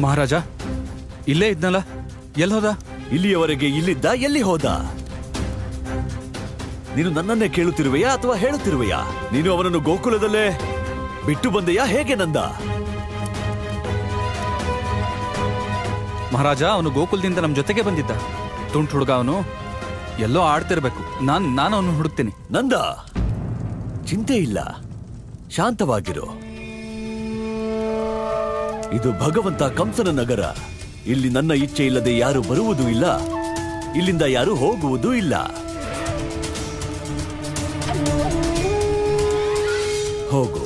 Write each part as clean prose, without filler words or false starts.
ಮಹಾರಾಜ ಇಲ್ಲೇ ಇದ್ನಲ್ಲ, ಎಲ್ಲಿ ಹೋದ? ಇಲ್ಲಿಯವರೆಗೆ ಇಲ್ಲಿದ್ದ, ಎಲ್ಲಿ ಹೋದ? ನೀನು ನನ್ನನ್ನೇ ಕೇಳುತ್ತಿರುವೆಯಾ ಅಥವಾ ಹೇಳುತ್ತಿರುವೆಯಾ? ನೀನು ಅವನನ್ನು ಗೋಕುಲದಲ್ಲೇ ಬಿಟ್ಟು ಬಂದೆಯಾ? ಹೇಗೆ ನಂದ? ಮಹಾರಾಜ, ಅವನು ಗೋಕುಲದಿಂದ ನಮ್ಮ ಜೊತೆಗೆ ಬಂದಿದ್ದ. ತುಂಟು ಹುಡುಗ ಅವನು, ಎಲ್ಲೋ ಆಡ್ತಿರ್ಬೇಕು. ನಾನು ಅವನು ಹುಡುಕ್ತೀನಿ. ನಂದ, ಚಿಂತೆ ಇಲ್ಲ, ಶಾಂತವಾಗಿರು. ಇದು ಭಗವಂತ ಕಂಸನ ನಗರ. ಇಲ್ಲಿ ನನ್ನ ಇಚ್ಛೆ ಇಲ್ಲದೆ ಯಾರು ಬರುವುದೂ ಇಲ್ಲ, ಇಲ್ಲಿಂದ ಯಾರು ಹೋಗುವುದೂ ಇಲ್ಲ. ಹೋಗು.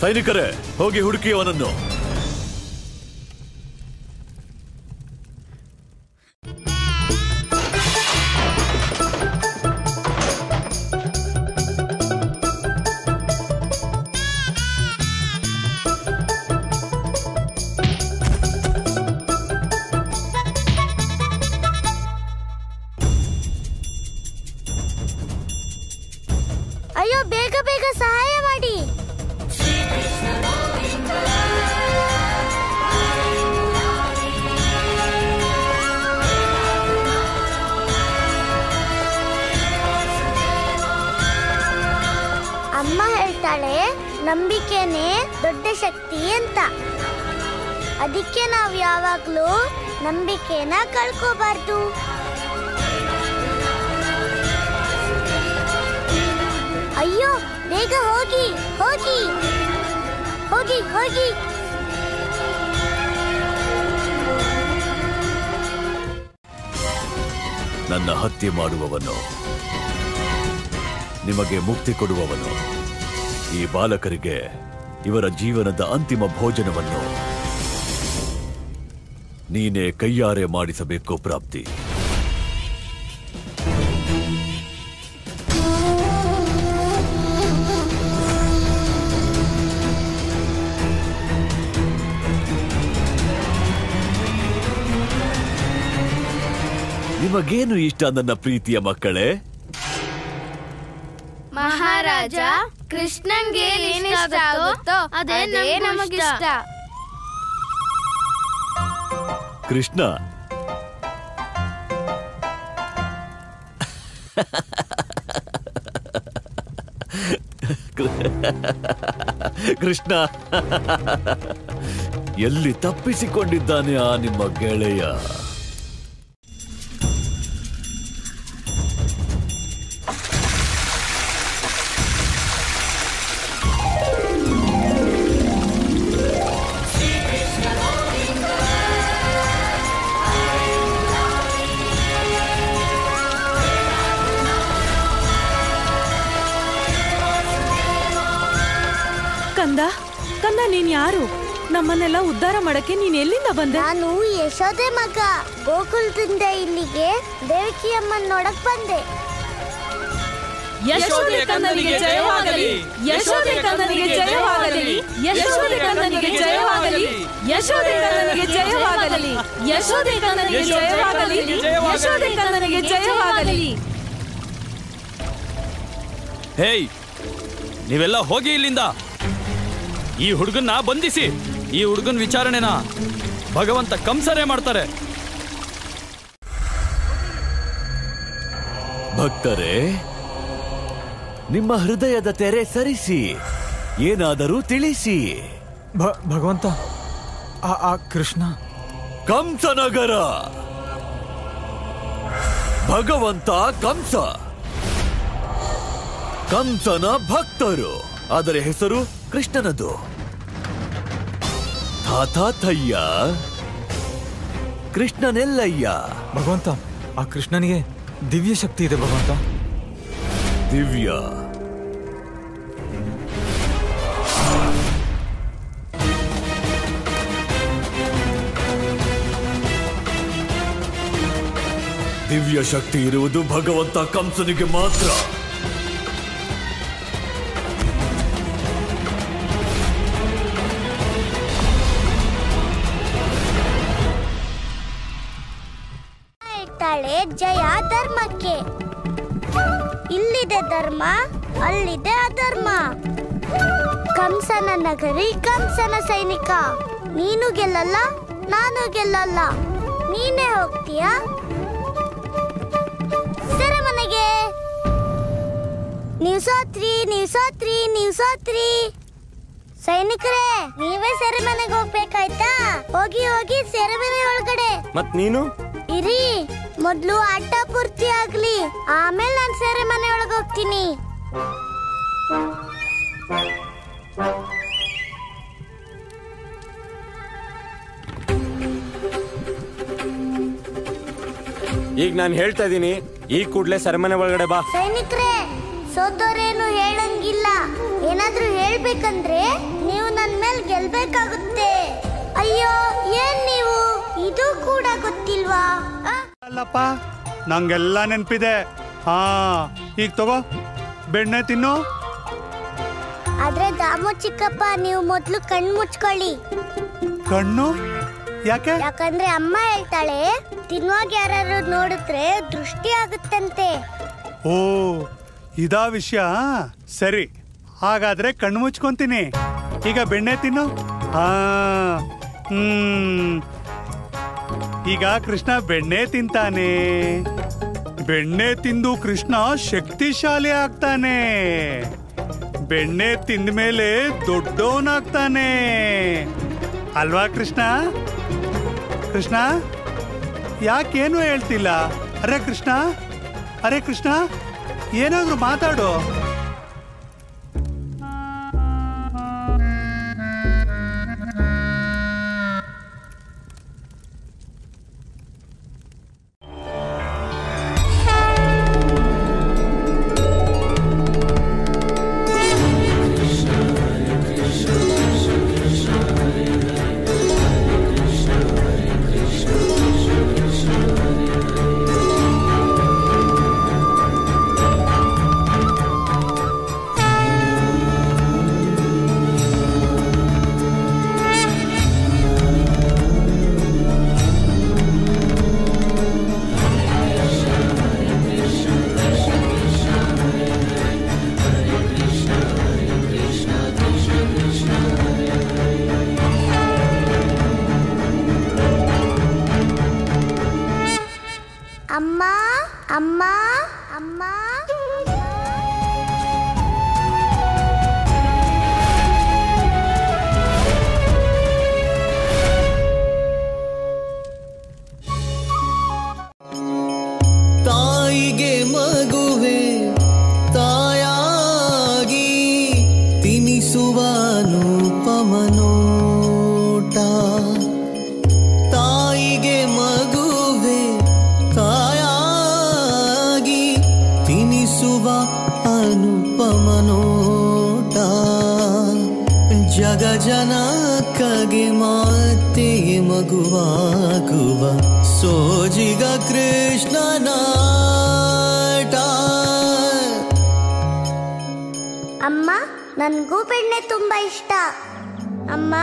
ಸೈನಿಕರೇ, ಹೋಗಿ ಹುಡುಕಿ ಅವನನ್ನು. ಅಯ್ಯೋ, ಬೇಗ ಬೇಗ ಸಹಾಯ ಮಾಡಿ. ಅಮ್ಮ ಹೇಳ್ತಾಳೆ, ನಂಬಿಕೆನೇ ದೊಡ್ಡ ಶಕ್ತಿ ಅಂತ. ಅದಕ್ಕೆ ನಾವು ಯಾವಾಗ್ಲೂ ನಂಬಿಕೆನ ಕಳ್ಕೋಬಾರ್ದು. ಅಯ್ಯೋ, ಬೇಗ ಹೋಗಿ ಹೋಗಿ ಹೋಗಿ ಹೋಗಿ. ನನ್ನ ಹತ್ಯೆ ಮಾಡುವವನು, ನಿಮಗೆ ಮುಕ್ತಿ ಕೊಡುವವನು, ಈ ಬಾಲಕರಿಗೆ ಇವರ ಜೀವನದ ಅಂತಿಮ ಭೋಜನವನ್ನು ನೀನೇ ಕೈಯಾರೆ ಮಾಡಿಸಬೇಕು ಪ್ರಾಪ್ತಿ. ನಿಮಗೇನು ಇಷ್ಟ ನನ್ನ ಪ್ರೀತಿಯ ಮಕ್ಕಳೇ? ಮಹಾರಾಜ, ಕೃಷ್ಣನ್ಗೆ ಏನಿಷ್ಟ ಆಗುತ್ತೋ ಅದೇ ನಮಗಿಷ್ಟ. ಕೃಷ್ಣ, ಕೃಷ್ಣ ಎಲ್ಲಿ ತಪ್ಪಿಸಿಕೊಂಡಿದ್ದಾನೆ ಆ ನಿಮ್ಮ ಗೆಳೆಯ? ಕಂದ, ನೀನ್ ಯಾರು? ನಮ್ಮನ್ನೆಲ್ಲ ಉದ್ಧಾರ ಮಾಡಕ್ಕೆ ನೀನ್ ಎಲ್ಲಿಂದ ಬಂದೆ? ನಾನು ಯಶೋದೆ ಮಗ. ಗೋಕುಲದಿಂದ ಇಲ್ಲಿಗೆ ದೇವಕಿ ಅಮ್ಮನ್ ನೋಡಕ್ ಬಂದೆ. ಯಶೋದೆ ಕಂದನಿಗೆ ಜಯವಾಗಲಿ, ಯಶೋದೆ ಕಂದನಿಗೆ ಜಯವಾಗಲಿ, ಯಶೋದೆ ಕಂದನಿಗೆ ಜಯವಾಗಲಿ, ಯಶೋದೆ ಕಂದನಿಗೆ ಜಯವಾಗಲಿ, ಯಶೋದೆ ಕಂದನಿಗೆ ಜಯವಾಗಲಿ, ಯಶೋದೆ ಕಂದನಿಗೆ ಜಯವಾಗಲಿ. ಹೇಯ್, ನೀವೆಲ್ಲ ಹೋಗಿ ಇಲ್ಲಿಂದ. ಈ ಹುಡುಗನ್ನ ಬಂಧಿಸಿ. ಈ ಹುಡುಗನ ವಿಚಾರಣೆನ ಭಗವಂತ ಕಂಸರೇ ಮಾಡ್ತಾರೆ. ಭಕ್ತರೇ, ನಿಮ್ಮ ಹೃದಯದ ತೆರೆ ಸರಿಸಿ, ಏನಾದರೂ ತಿಳಿಸಿ. ಭಗವಂತ, ಆ ಕೃಷ್ಣ ಕಂಸನಗರ, ಭಗವಂತ ಕಂಸ, ಕಂಸನ ಭಕ್ತರು. ಆದರೆ ಹೆಸರು ಕೃಷ್ಣನದು. ತಾತಾತಯ್ಯ, ಕೃಷ್ಣನೆಲ್ಲಯ್ಯ. ಭಗವಂತ, ಆ ಕೃಷ್ಣನಿಗೆ ದಿವ್ಯ ಶಕ್ತಿ ಇದೆ ಭಗವಂತ. ದಿವ್ಯ? ದಿವ್ಯ ಶಕ್ತಿ ಇರುವುದು ಭಗವಂತ ಕಂಸನಿಗೆ ಮಾತ್ರ. ಹೇಳ್ತಾಳೆ, ಜಯ ಧರ್ಮಕ್ಕೆ. ಇಲ್ಲಿದೆ ಧರ್ಮ, ಅಲ್ಲಿದೆ ಅಧರ್ಮ. ಕಂಸನ ನಗರಿ, ಕಂಸನ ಸೈನಿಕ. ನೀನು ಗೆಲ್ಲಲ್ಲ, ನಾನು ಗೆಲ್ಲಲ್ಲ. ನೀನೇ ಹೋಗ್ತೀಯಾ ಸೆರೆಮನೆಗೆ. ನೀವು ಸೋತ್ರಿ, ನೀವು ಸೋತ್ರಿ, ನೀವು ಸೋತ್ರಿ. ಸೈನಿಕರೇ, ನೀವೇ ಸೆರೆಮನೆಗೆ ಹೋಗ್ಬೇಕಾಯ್ತಾ? ಹೋಗಿ ಹೋಗಿ ಸೆರೆಮನೆ ಒಳಗಡೆ. ಮತ್ ನೀನು ಇರಿ, ಮೊದ್ಲು ಆಟ ಪೂರ್ತಿ ಆಗ್ಲಿ, ಆಮೇಲೆ ನಾನು ಸೆರೆಮನೆ ಒಳಗೆ ಹೋಗ್ತೀನಿ. ಈಗ ನಾನು ಹೇಳ್ತಾ ಇದೀನಿ, ಈ ಕೂಡ್ಲೆ ಸೆರೆಮನೆ ಒಳಗಡೆ ಬಾ. ಸೈನಿಕರೇ, ಸೋತೋರೇನು ಹೇಳಂಗಿಲ್ಲ. ಏನಾದ್ರೂ ಹೇಳ್ಬೇಕಂದ್ರೆ ನೀವು ನನ್ ಮೇಲೆ ಗೆಲ್ಬೇಕಾಗುತ್ತೆ. ಅಯ್ಯೋ, ಏನ್ ನೀವು ಇದು ಕೂಡ ಗೊತ್ತಿಲ್ವಾ? ಅಲ್ಲಪ್ಪ, ನಂಗೆಲ್ಲ ನೆನ್ಪಿದೆ. ಹಾ, ಈಗ ತಗೋ, ಬೆಣ್ಣೆ ತಿನ್ನು. ಆದ್ರೆ ದಾಮು ಚಿಕ್ಕಪ್ಪ, ನೀವು ಮೊದ್ಲು ಕಣ್ಣು ಮುಚ್ಕೊಳ್ಳಿ. ಕಣ್ಣು ಯಾಕೆ? ಯಾಕಂದ್ರೆ ಅಮ್ಮ ಹೇಳ್ತಾಳೆ, ತಿನ್ನುವಾಗ ಯಾರು ನೋಡಿದ್ರೆ ದೃಷ್ಟಿ ಆಗುತ್ತಂತೆ. ಓ, ಇದಾ ವಿಷಯ. ಸರಿ, ಹಾಗಾದ್ರೆ ಕಣ್ಣು ಮುಚ್ಕೊಂತೀನಿ. ಈಗ ಬೆಣ್ಣೆ ತಿನ್ನು. ಹಾ, ಈಗ ಕೃಷ್ಣ ಬೆಣ್ಣೆ ತಿಂತಾನೆ. ಬೆಣ್ಣೆ ತಿಂದು ಕೃಷ್ಣ ಶಕ್ತಿಶಾಲಿ ಆಗ್ತಾನೆ. ಬೆಣ್ಣೆ ತಿಂದ ಮೇಲೆ ದೊಡ್ಡವನಾಗ್ತಾನೆ ಅಲ್ವಾ ಕೃಷ್ಣ? ಕೃಷ್ಣ ಯಾಕೇನು ಹೇಳ್ತಿಲ್ಲ? ಅರೆ ಕೃಷ್ಣ, ಅರೆ ಕೃಷ್ಣ, ಏನಾದ್ರೂ ಮಾತಾಡು. ಅಮ್ಮ, ಅಮ್ಮ, ಅಮ್ಮ. ತಾಯಿಗೆ ಮಗುವೆ ತಾಯಾಗಿ ತಿನಿಸುವ ಅನುಪಮನೋಟ. ತಾಯಿಗೆ ಮಗುವೆ ತಾಯಾಗಿ ತಿನಿಸುವ ಅನುಪಮನೋಟ. ಜಗ ಜನಕಗೆ ಮತ್ತೆ ಮಗುವಾಗುವ ಸೋಜಿಗ ಕೃಷ್ಣನಾಟ. ಅಮ್ಮ, ನನ್ಗೂ ಬೆಣ್ಣೆ ತುಂಬಾ ಇಷ್ಟ. ಅಮ್ಮ,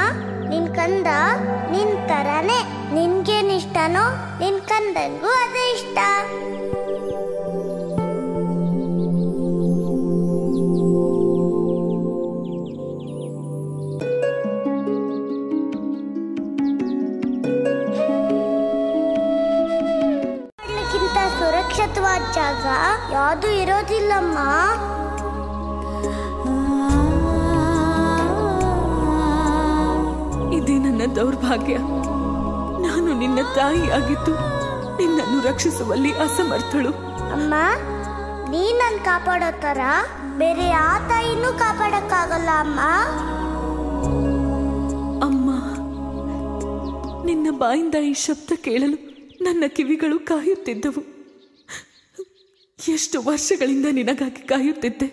ನಿನ್ ಕಂದ ನಿನ್ ತರಾನೇ. ನಿನ್ಗೇನ್ ಇಷ್ಟನೋ ನಿನ್ ಕಂದಂಗೂ ಅದೇ ಇಷ್ಟ. ಸುರಕ್ಷಿತವಾದ ಜಾಗ ಯಾವುದು ಇರೋದಿಲ್ಲಮ್ಮ. ಇದೇ ನನ್ನ ದೌರ್ಭಾಗ್ಯ. ನಾನು ನಿನ್ನ ತಾಯಿಯಾಗಿದ್ದು ನಿನ್ನನ್ನು ರಕ್ಷಿಸುವಲ್ಲಿ ಅಸಮರ್ಥಳು. ಅಮ್ಮ, ನೀ ನನ್ ಕಾಪಾಡೋ ತರ ಬೇರೆ ಯಾವ ತಾಯಿನೂ ಕಾಪಾಡಕ್ಕಾಗಲ್ಲ ಅಮ್ಮ. ಅಮ್ಮ, ನಿನ್ನ ಬಾಯಿಂದ ಈ ಶಬ್ದ ಕೇಳಲು ನನ್ನ ಕಿವಿಗಳು ಕಾಯುತ್ತಿದ್ದವು. ಎಷ್ಟು ವರ್ಷಗಳಿಂದ ನಿನಗಾಗಿ ಕಾಯುತ್ತಿದ್ದೆ.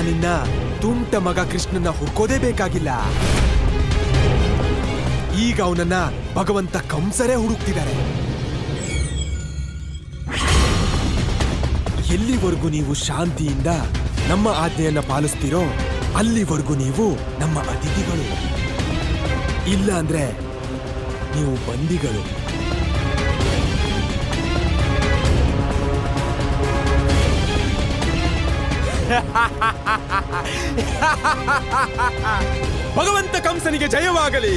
ನಿನ್ನ ತುಂಟ ಮಗ ಕೃಷ್ಣನ ಹುಡ್ಕೋದೇ ಬೇಕಾಗಿಲ್ಲ. ಈಗ ಅವನನ್ನ ಭಗವಂತ ಕಂಸರೇ ಹುಡುಕ್ತಿದ್ದಾರೆ. ಎಲ್ಲಿವರೆಗೂ ನೀವು ಶಾಂತಿಯಿಂದ ನಮ್ಮ ಆಜ್ಞೆಯನ್ನ ಪಾಲಿಸ್ತೀರೋ ಅಲ್ಲಿವರೆಗೂ ನೀವು ನಮ್ಮ ಅತಿಥಿಗಳು. ಇಲ್ಲ ಅಂದ್ರೆ ನೀವು ಬಂದಿಗಳು. ಭಗವಂತ ಕಂಸನಿಗೆ ಜಯವಾಗಲಿ.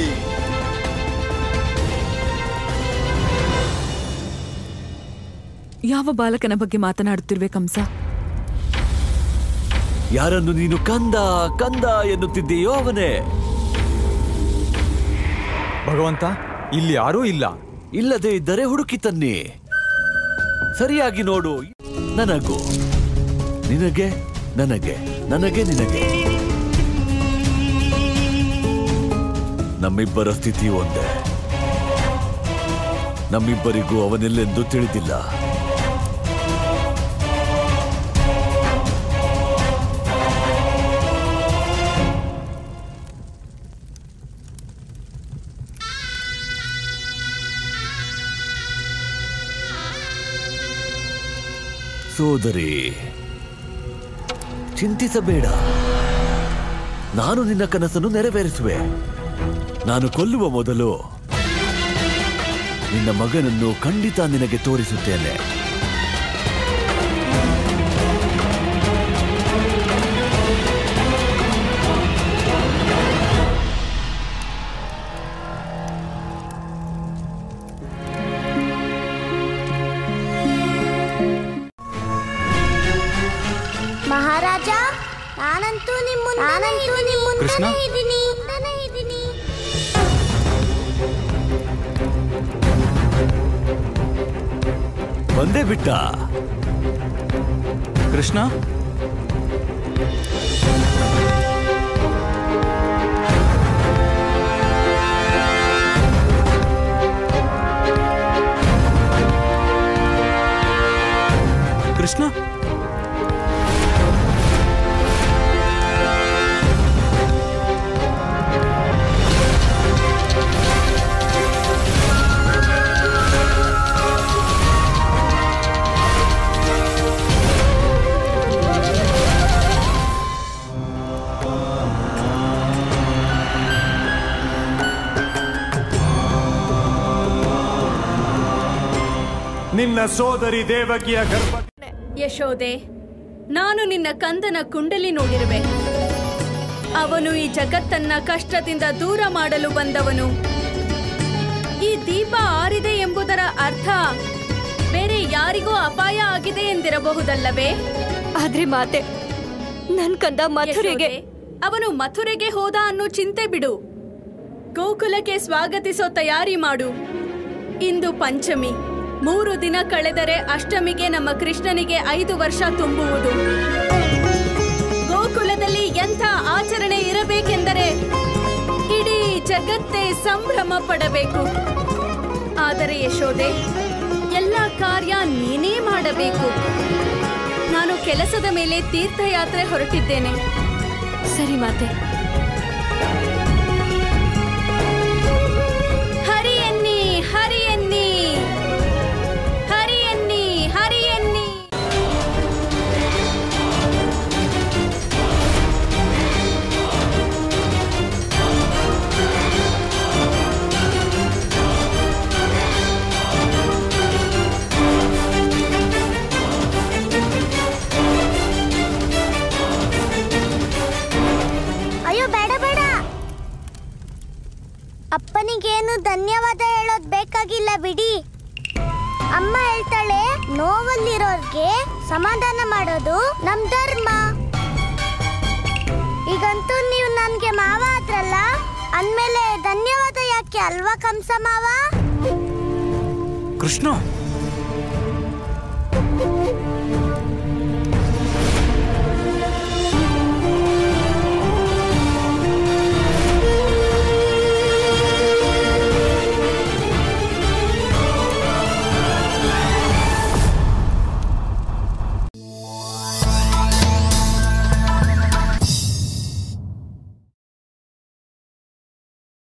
ಯಾವ ಬಾಲಕನ ಬಗ್ಗೆ ಮಾತನಾಡುತ್ತಿರುವೆ ಕಂಸ? ಯಾರನ್ನು ನೀನು ಕಂದ ಕಂದ ಎನ್ನುತ್ತಿದ್ದೀಯೋ ಅವನೇ. ಭಗವಂತ, ಇಲ್ಲಿ ಯಾರೂ ಇಲ್ಲ. ಇಲ್ಲದೆ ಇದ್ದರೆ ಹುಡುಕಿ ತನ್ನಿ. ಸರಿಯಾಗಿ ನೋಡು. ನನಗೂ ನಿನಗೆ, ನನಗೆ ನನಗೆ ನಿನಗೆ. ನಮ್ಮಿಬ್ಬರ ಸ್ಥಿತಿ ಒಂದೇ. ನಮ್ಮಿಬ್ಬರಿಗೂ ಅವನೆಲ್ಲೆಂದು ತಿಳಿದಿಲ್ಲ. ಸೋದರಿ, ಚಿಂತಿಸಬೇಡ. ನಾನು ನಿನ್ನ ಕನಸನ್ನು ನೆರವೇರಿಸುವೆ. ನಾನು ಕೊಲ್ಲುವ ಮೊದಲು ನಿನ್ನ ಮಗನನ್ನು ಖಂಡಿತ ನಿನಗೆ ತೋರಿಸುತ್ತೇನೆ. ಮಹಾರಾಜ, ನಾನಂತೂ ನಿಮ್ಮ ಕೃಷ್ಣ? ಇದ್ದೀನಿ. ಬಂದೇ ಬಿಟ್ಟ ಕೃಷ್ಣ. ಕೃಷ್ಣ, ನಿನ್ನ ಸೋದರಿ ದೇವಕಿಯ ಗರ್ಭ. ಯಶೋದೆ, ನಾನು ನಿನ್ನ ಕಂದನ ಕುಂಡಲಿ ನೋಡಿರುವೆ. ಅವನು ಈ ಜಗತ್ತನ್ನ ಕಷ್ಟದಿಂದ ದೂರ ಮಾಡಲು ಬಂದವನು. ಈ ದೀಪ ಆರಿದೆ ಎಂಬುದರ ಅರ್ಥ ಬೇರೆ ಯಾರಿಗೂ ಅಪಾಯ ಆಗಿದೆ ಎಂದಿರಬಹುದಲ್ಲವೇ? ಆದ್ರೆ ಮಾತೆ, ನನ್ ಕಂದ ಮಥುರೆಗೆ. ಅವನು ಮಥುರೆಗೆ ಹೋದ ಅನ್ನೋ ಚಿಂತೆ ಬಿಡು. ಗೋಕುಲಕ್ಕೆ ಸ್ವಾಗತಿಸೋ ತಯಾರಿ ಮಾಡು. ಇಂದು ಪಂಚಮಿ. 3 ದಿನ ಕಳೆದರೆ ಅಷ್ಟಮಿಗೆ ನಮ್ಮ ಕೃಷ್ಣನಿಗೆ 5 ವರ್ಷ ತುಂಬುವುದು. ಗೋಕುಲದಲ್ಲಿ ಎಂಥ ಆಚರಣೆ ಇರಬೇಕೆಂದರೆ ಇಡೀ ಜಗತ್ತೇ ಸಂಭ್ರಮ ಪಡಬೇಕು. ಆದರೆ ಯಶೋದೆ, ಎಲ್ಲ ಕಾರ್ಯ ನೀನೇ ಮಾಡಬೇಕು. ನಾನು ಕೆಲಸದ ಮೇಲೆ ತೀರ್ಥಯಾತ್ರೆ ಹೊರಟಿದ್ದೇನೆ. ಸರಿ ಮಾತೆ. ಹರಿಯನ್ನಿ ಹರಿಯನ್ನಿ ಹರಿಯನ್ನಿ ಹರಿಯನ್ನಿ. ಅಯ್ಯೋ, ಬೇಡ ಬೇಡ. ಅಪ್ಪನಿಗೇನು ಧನ್ಯವಾದ ಹೇಳೋದ್ ಬೇಕಾಗಿಲ್ಲ ಬಿಡಿ. ಅಮ್ಮ ಹೇಳ್ತಾಳೆ, ನೋವಲ್ಲಿರೋರ್ಗೆ ಸಮಾಧಾನ ಮಾಡೋದು ನಮ್ ಧರ್ಮ. ಈಗಂತೂ ನೀವು ನನ್ಗೆ ಮಾವ ಆದ್ರಲ್ಲ, ಅಂದ್ಮೇಲೆ ಧನ್ಯವಾದ ಯಾಕೆ ಅಲ್ವಾ ಕಂಸ ಮಾವ? ಕೃಷ್ಣ,